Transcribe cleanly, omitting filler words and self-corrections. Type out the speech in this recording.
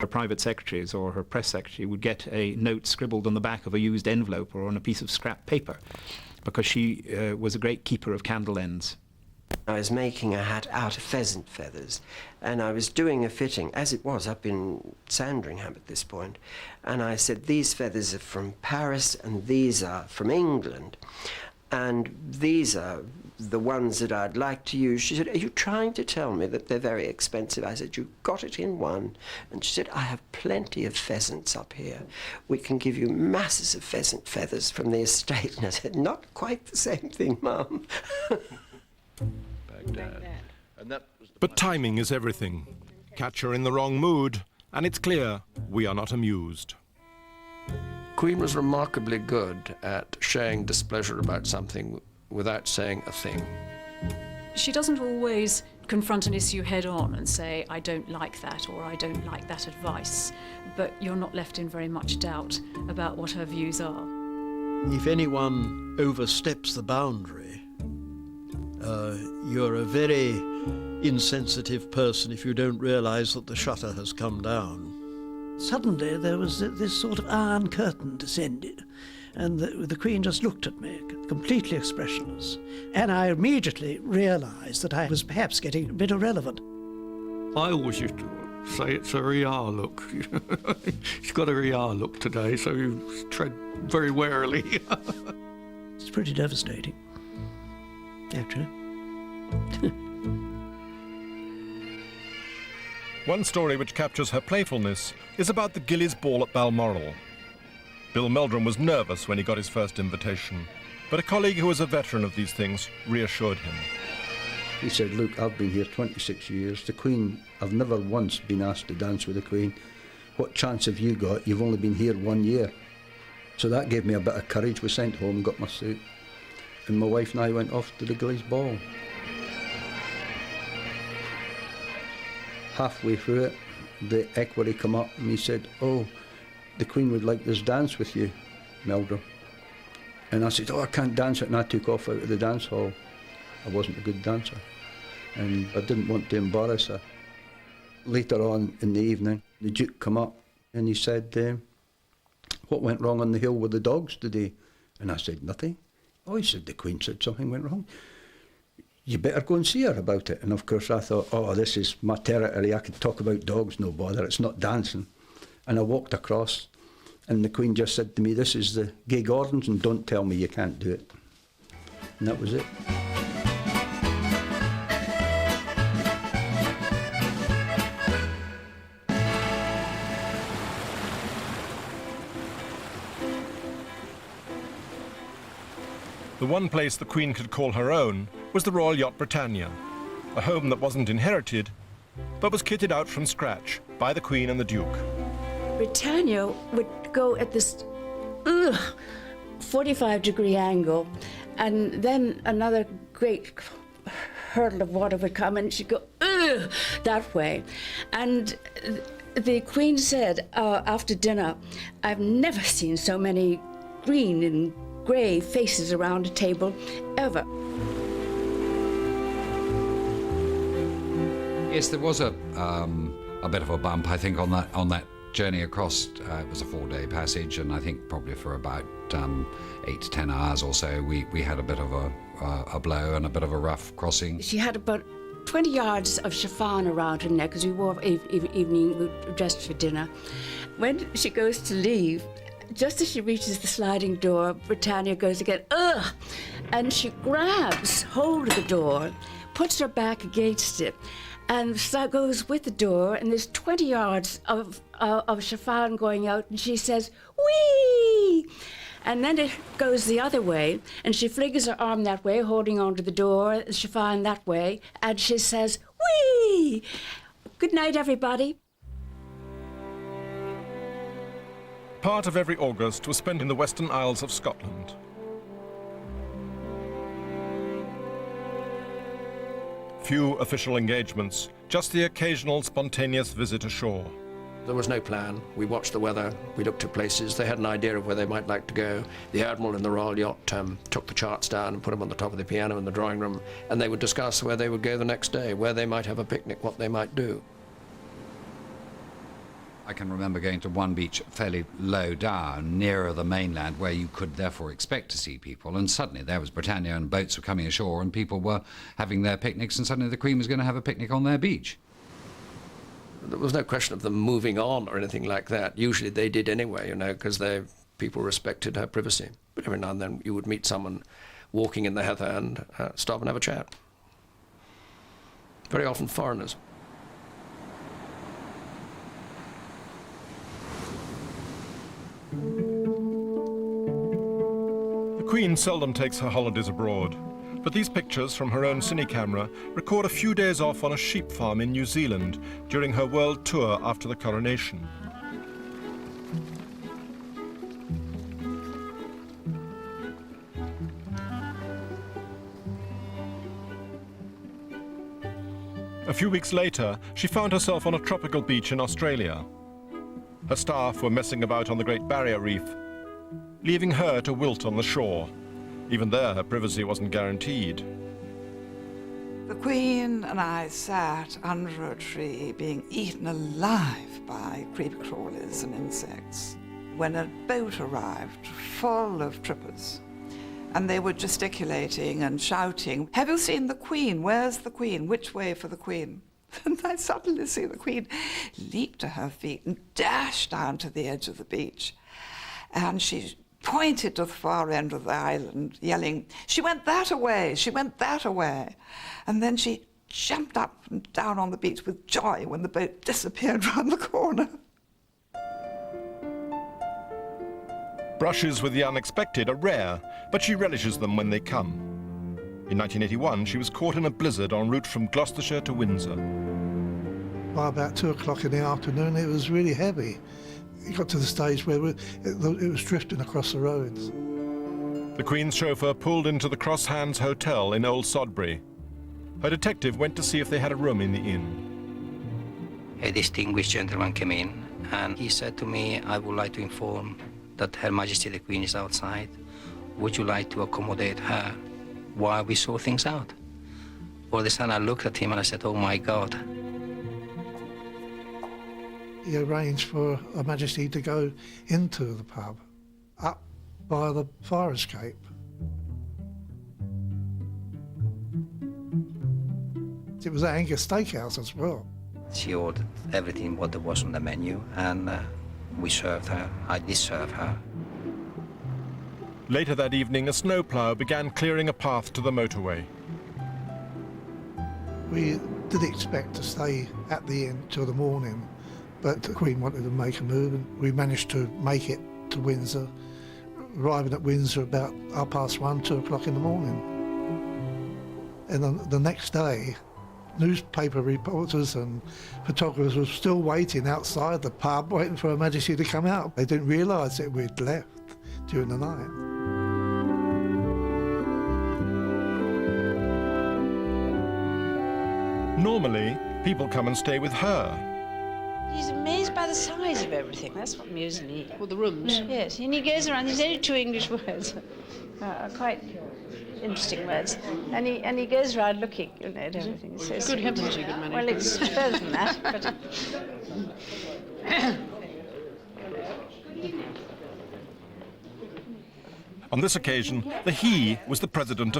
Her private secretaries or her press secretary would get a note scribbled on the back of a used envelope or on a piece of scrap paper, because she was a great keeper of candle ends. I was making a hat out of pheasant feathers, and I was doing a fitting, as it was up in Sandringham at this point, and I said, these feathers are from Paris and these are from England, and these are the ones that I'd like to use. She said, are you trying to tell me that they're very expensive? I said, you got it in one. And she said, I have plenty of pheasants up here. We can give you masses of pheasant feathers from the estate. And I said, not quite the same thing, Mum. But timing is everything. Catch her in the wrong mood, and it's clear we are not amused. Queen was remarkably good at showing displeasure about something without saying a thing. She doesn't always confront an issue head on and say, I don't like that, or I don't like that advice, but you're not left in very much doubt about what her views are. If anyone oversteps the boundary, you're a very insensitive person if you don't realise that the shutter has come down. Suddenly there was this sort of iron curtain descended, and the Queen just looked at me, completely expressionless. And I immediately realised that I was perhaps getting a bit irrelevant. I always used to say it's a Riyar look. She's got a Riyar look today, so you tread very warily. It's pretty devastating, actually. One story which captures her playfulness is about the Gillies ball at Balmoral. Bill Meldrum was nervous when he got his first invitation, but a colleague who was a veteran of these things reassured him. He said, look, I've been here 26 years. The Queen, I've never once been asked to dance with the Queen. What chance have you got? You've only been here 1 year. So that gave me a bit of courage. We sent home, got my suit, and my wife and I went off to the Gillies ball. Halfway through it, the equerry come up and he said, oh, the Queen would like this dance with you, Meldrum. And I said, oh, I can't dance it, and I took off out of the dance hall. I wasn't a good dancer, and I didn't want to embarrass her. Later on in the evening, the Duke come up and he said, what went wrong on the hill with the dogs today? And I said, nothing. Oh, he said, the Queen said something went wrong. You better go and see her about it. And of course I thought, oh, this is my territory, I can talk about dogs, no bother, it's not dancing. And I walked across, and the Queen just said to me, this is the Gay Gordons, and don't tell me you can't do it. And that was it. The one place the Queen could call her own was the Royal Yacht Britannia, a home that wasn't inherited, but was kitted out from scratch by the Queen and the Duke. Britannia would go at this 45-degree angle, and then another great hurdle of water would come, and she'd go that way. And the Queen said after dinner, I've never seen so many green and grey faces around a table ever. Yes, there was a bit of a bump, I think, on that journey across. It was a 4-day passage, and I think probably for about 8 to 10 hours or so, we had a bit of a blow and a bit of a rough crossing. She had about 20 yards of chiffon around her neck, because we wore evening, we dressed for dinner. When she goes to leave, just as she reaches the sliding door, Britannia goes again, ugh! And she grabs hold of the door, puts her back against it, and so goes with the door, and there's 20 yards of chiffon going out, and she says, whee! And then it goes the other way, and she flings her arm that way, holding onto the door, the chiffon that way, and she says, whee! Good night, everybody. Part of every August was spent in the Western Isles of Scotland. Few official engagements, just the occasional spontaneous visit ashore. There was no plan. We watched the weather, we looked at places, they had an idea of where they might like to go. The Admiral in the Royal Yacht took the charts down and put them on the top of the piano in the drawing room, and they would discuss where they would go the next day, where they might have a picnic, what they might do. I can remember going to one beach fairly low down, nearer the mainland, where you could therefore expect to see people, and suddenly there was Britannia and boats were coming ashore and people were having their picnics, and suddenly the Queen was going to have a picnic on their beach. There was no question of them moving on or anything like that. Usually they did anyway, you know, because people respected her privacy. But every now and then you would meet someone walking in the heather and stop and have a chat. Very often foreigners. The Queen seldom takes her holidays abroad, but these pictures from her own cine camera record a few days off on a sheep farm in New Zealand during her world tour after the coronation. A few weeks later, she found herself on a tropical beach in Australia. Her staff were messing about on the Great Barrier Reef, leaving her to wilt on the shore. Even there, her privacy wasn't guaranteed. The Queen and I sat under a tree being eaten alive by creeper crawlers and insects when a boat arrived full of trippers. And they were gesticulating and shouting, "Have you seen the Queen? Where's the Queen? Which way for the Queen?" And I suddenly see the Queen leap to her feet and dash down to the edge of the beach. And she pointed to the far end of the island, yelling, "She went that away, she went that away." And then she jumped up and down on the beach with joy when the boat disappeared round the corner. Brushes with the unexpected are rare, but she relishes them when they come. In 1981, she was caught in a blizzard en route from Gloucestershire to Windsor. By about 2 o'clock in the afternoon, it was really heavy. It got to the stage where it was drifting across the roads. The Queen's chauffeur pulled into the Cross Hands Hotel in Old Sodbury. Her detective went to see if they had a room in the inn. A distinguished gentleman came in, and he said to me, "I would like to inform that Her Majesty the Queen is outside. Would you like to accommodate her while we sort things out?" All of a sudden I looked at him and I said, "Oh my God." He arranged for Her Majesty to go into the pub, up by the fire escape. It was at Angus Steakhouse as well. She ordered everything what there was on the menu, and we served her. I did serve her. Later that evening, a snowplough began clearing a path to the motorway. We did expect to stay at the inn till the morning, but the Queen wanted to make a move, and we managed to make it to Windsor, arriving at Windsor about 1:30, 2 o'clock in the morning. And then the next day, newspaper reporters and photographers were still waiting outside the pub, waiting for Her Majesty to come out. They didn't realise that we'd left during the night. Normally, people come and stay with her. He's amazed by the size of everything. That's what amused me. Well, the rooms? Yes, and he goes around, there's only 2 English words, quite interesting words, and he goes around looking, you know, at everything. It's Good heavens, you could manage. Well, it's further than that, but... On this occasion, the he was the President of